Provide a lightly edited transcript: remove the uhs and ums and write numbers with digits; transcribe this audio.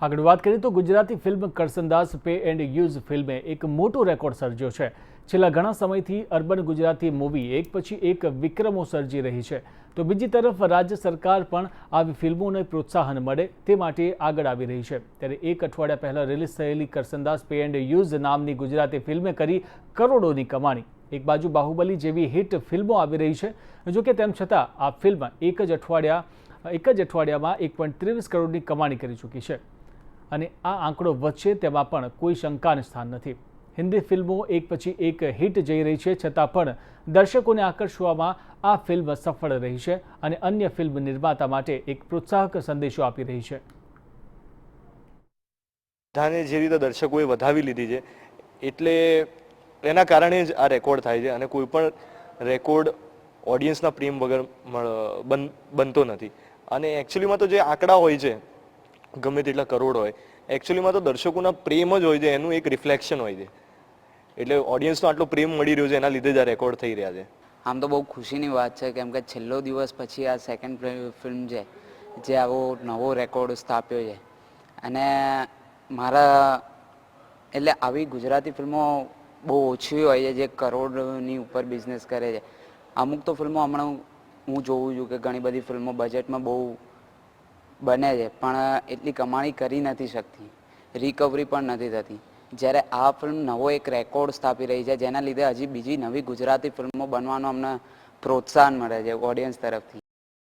આગળ વાત કરીએ તો Gujarati film Karsandas pay and use ફિલ્મે એક મોટો રેકોર્ડ સર્જ્યો છે. છેલ્લા ઘણા સમયથી અર્બન ગુજરાતી મૂવી એક પછી એક વિક્રમો સર્જી રહી છે, તો બીજી તરફ રાજ્ય સરકાર પણ આવી ફિલ્મોને પ્રોત્સાહન મળે તે માટે આગળ આવી રહી છે. ત્યારે એક અઠવાડિયા પહેલા રિલીઝ થયેલી કરસનદાસ પે એન્ડ યુઝ નામની ગુજરાતી ફિલ્મે કરી કરોડોની કમાણી. એક બાજુ બાહુબલી જેવી હિટ ફિલ્મો આવી રહી છે, જોકે તેમ છતાં આ ફિલ્મ એક જ અઠવાડિયામાં 1.23 કરોડની કમાણી કરી ચૂકી છે અને આ આંકડો વધશે તેમાં પણ કોઈ શંકાને સ્થાન નથી. હિન્દી ફિલ્મો એક પછી એક હિટ જઈ રહી છે, છતાં પણ દર્શકોને આકર્ષવામાં આ ફિલ્મ સફળ રહી છે અને અન્ય ફિલ્મ નિર્માતા માટે એક પ્રોત્સાહક સંદેશો આપી રહી છે. બધાને જે રીતે દર્શકોએ વધાવી લીધી છે, એટલે એના કારણે જ આ રેકોર્ડ થાય છે અને કોઈ પણ રેકોર્ડ ઓડિયન્સના પ્રેમ વગર બનતો નથી. અને એકચ્યુઅલીમાં તો જે આંકડા હોય છે, ગમે તેટલા કરોડ હોય, એકચ્યુઅલીમાં તો દર્શકોના પ્રેમ જ હોય છે, એનું એક રિફ્લેક્શન હોય છે. એટલે ઓડિયન્સનો આટલો પ્રેમ મળી રહ્યો છે, એના લીધે જ આ રેકોર્ડ થઈ રહ્યા છે. આમ તો બહુ ખુશીની વાત છે, કેમ કે છેલ્લો દિવસ પછી આ સેકન્ડ ફિલ્મ છે જે આવો નવો રેકોર્ડ સ્થાપ્યો છે. અને મારા એટલે આવી ગુજરાતી ફિલ્મો બહુ ઓછી હોય છે જે કરોડની ઉપર બિઝનેસ કરે છે. અમુક તો ફિલ્મો હમણાં હું જોઉં છું કે ઘણી બધી ફિલ્મો બજેટમાં બહુ બને છે પણ એટલી કમાણી કરી નથી શકતી, રિકવરી પણ નથી થતી. જ્યારે આ ફિલ્મ નવો એક રેકોર્ડ સ્થાપી રહી છે, જેના લીધે હજી બીજી નવી ગુજરાતી ફિલ્મો બનવાનું અમને પ્રોત્સાહન મળે છે ઓડિયન્સ તરફથી.